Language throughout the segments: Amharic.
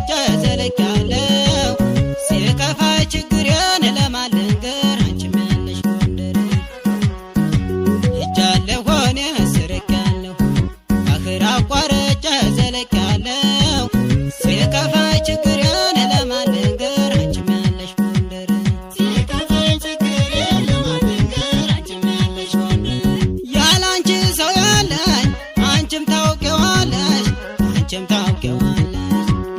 አቋርጬ ዘልቄያለሁ ሲከፋኝ ችግሬን ለማልነገር አንቺም ያለሽ ጎንደር ሄጃለሁ እኔ ስርቄያለሁ ባህር አቋርጬ ዘልቄያለሁ ሲከፋኝ ችግሬን ለማልነገር አንቺም ያለሽ ጎንደር ሲከፋኝ ችግሬን ለማልነገር አንቺም ያለሽ ጎንደር ያላንቺ ሰው ያለኝ አንቺም ታውቂዋለሽ አንቺም ታውቂዋለሽ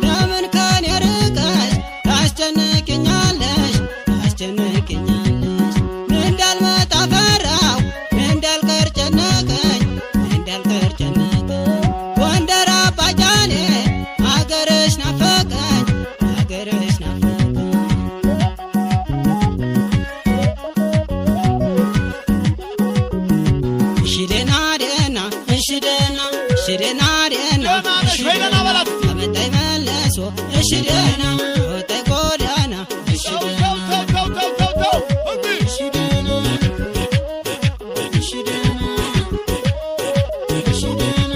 ለምን ከኔ ርቀሽ ታስጨንቅኛለሽ ታስጨንቅኛለሽ እንዳልመጣ ፈራሁ እንዳልቀር ጨነቀኝ እንዳልቀር ጨነቀኝ ጎንደር አባጃኔ አገርሽ ናፈቀኝ አገርሽ ናፈቀኝ እሺ ደህና ደህና እሺ ደህና እሺ ደህና ደህና አመጣኝ መለሶ እሺ ደህና አወጣኝ ጎዳና እሺ ደህና እሺ ደህና እሺ ደህና እሺ ደህና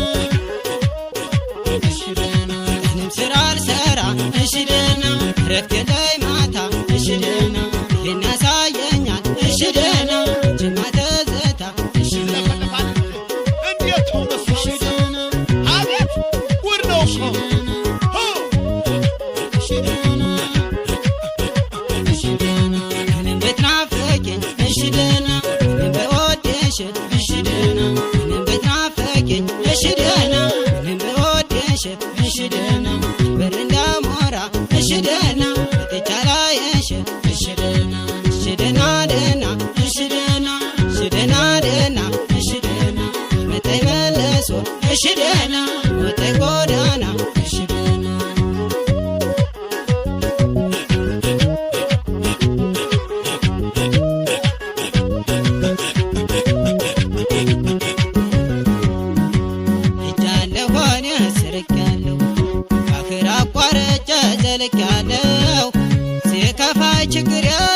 እሺ ደህና እኔም ስራ አልሰራ እሺ ደህና እረፍት የለኝ ማታ እሺ ደህና ይሄን ያሳየኛል እሺ ደህና ጅማ ትዝታ እሺ ደህና እሺ ደህና እሺ ደህና እሺ ደህና እኔም ብትናፍቂኝ እሺ ደህና እኔም ብወድሽ እሺ ደህና እኔም ብትናፍቂኝ እሺ ደህና እኔም ብወድሽ እሺ ደህና በረንዳ ሞራ እሺ ደህና መጥቼ አላየሽ እሺ ደህና እሺ ደህና ደህና እሺ ደህና እሺ ደህና ደህና እሺ ደህና አመጣኝ መለሶ እሺ ደህና አወጣኝ ጎዳና እሺ ደህና ሄጃለሁ እኔ ስርቄያለሁ ባህር አቋርጬ ዘልቄያለሁ ሲከፋኝ ችግሬን